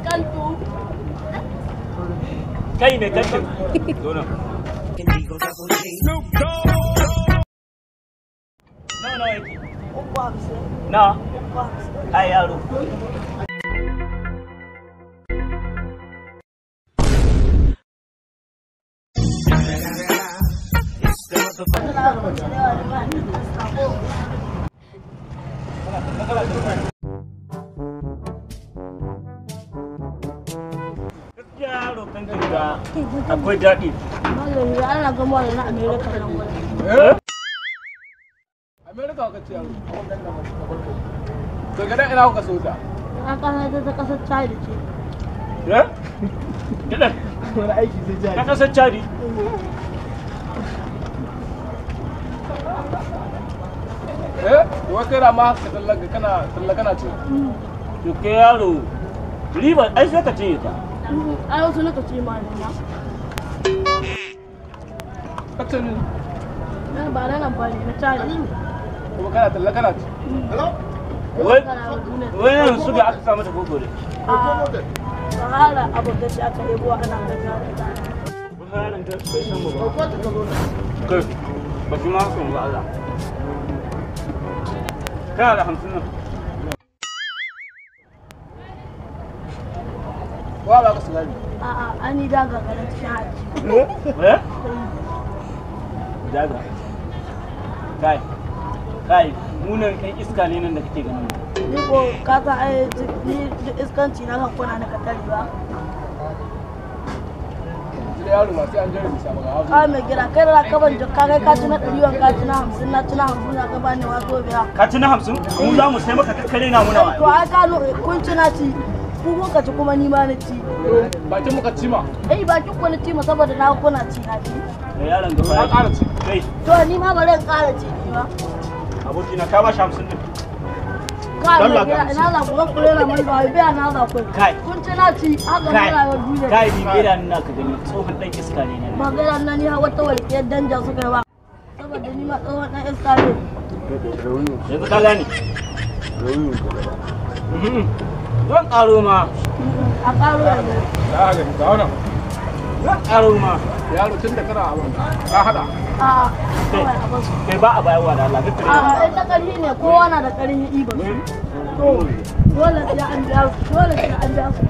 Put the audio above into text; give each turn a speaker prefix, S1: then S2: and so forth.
S1: kantu.
S2: Kai ne kantin. Zo nan. Nawa yake?
S1: Uku hamsin.
S2: Na?
S1: Uku hamsin.
S2: Ai yaro. Yaro kantin ga akwai daɗi.
S1: Malam ya ana gama da na Amerika nan wani.
S3: Amerika ka ce yaro. To ga ina kuka so ta?
S1: Na kasa ta kasar Chad ce.
S2: Eh? Kidan.
S3: Wani aiki sai jari.
S2: Ka kasar Chadi.
S3: Wai kai da ma ka kana ce.
S2: To ke yaro riba ai sai ka ce ta.
S1: Ai wasu naka ce ma ne na.
S3: Kace ni
S1: Na ba nan ba ne na Chad.
S3: kuma kana ce.
S2: Wai yanzu da aka samu ta koko ne.
S1: Sahara abokan da aka yabo ana gaza.
S2: Buharin ta bai san ba. Kai ba ki ma san ba Allah. Kana da 50 nan.
S3: Wa ba ka sigari.
S1: A'a ani daga garin Chad.
S2: Eh? Daga. Kai, munan kan iska ne nan da kake ganin.
S1: Ni ko kaga ai ni iskanci na kan kona na katari ba.
S3: Sai yaro ma sai an jira bisa maka hawo.
S1: Ka mai gira kai da ka ban jakka kai ka ci na 100 ka ci na 50 na ci na 50 na ka bani wato biya.
S2: Ka ci na 50? Mu za mu sai maka kakkare na muna
S1: To ai ka kun ci na ci. Ku kun ka ci kuma ni ma na ci.
S3: Bakin muka ci ma.
S1: Bakin ku na ci ma saboda na kuna ci na ci.
S2: Da yaron gaba
S3: Ya ƙara ci.
S2: Kai,
S1: To ni ma bari in ƙara ci ni ma.
S2: abokina ka ba shi 50 din.
S1: Ka
S2: Allah
S1: mai gira
S2: ka
S1: ina za ku ga kure na mai ba biya na za ku.
S2: Kai.
S1: Kun ci na ci haka na rayuwar duniya.
S2: Kai ni bera ni na ka gani tsohon dan iska ne na.
S1: Magana nan ni hawa ta walƙiyar danja suka yi ba. Saboda ni ma tsohon ɗan iska ne.
S2: Yanzu ka gane. Zan ƙaro ma.
S1: A ƙaro yanzu.
S3: Da ga ga wannan.
S2: Zan ƙaro ma.
S3: Yaro tun da kana abin ka hada.
S1: A'a, kawai a basu.
S2: Kai ba a bayarwa da Allah gaskiya.
S1: A'a, ita ƙarfi ne kowa na da ƙarfi iba. To, dole sai an biya su, dole sai an biya su.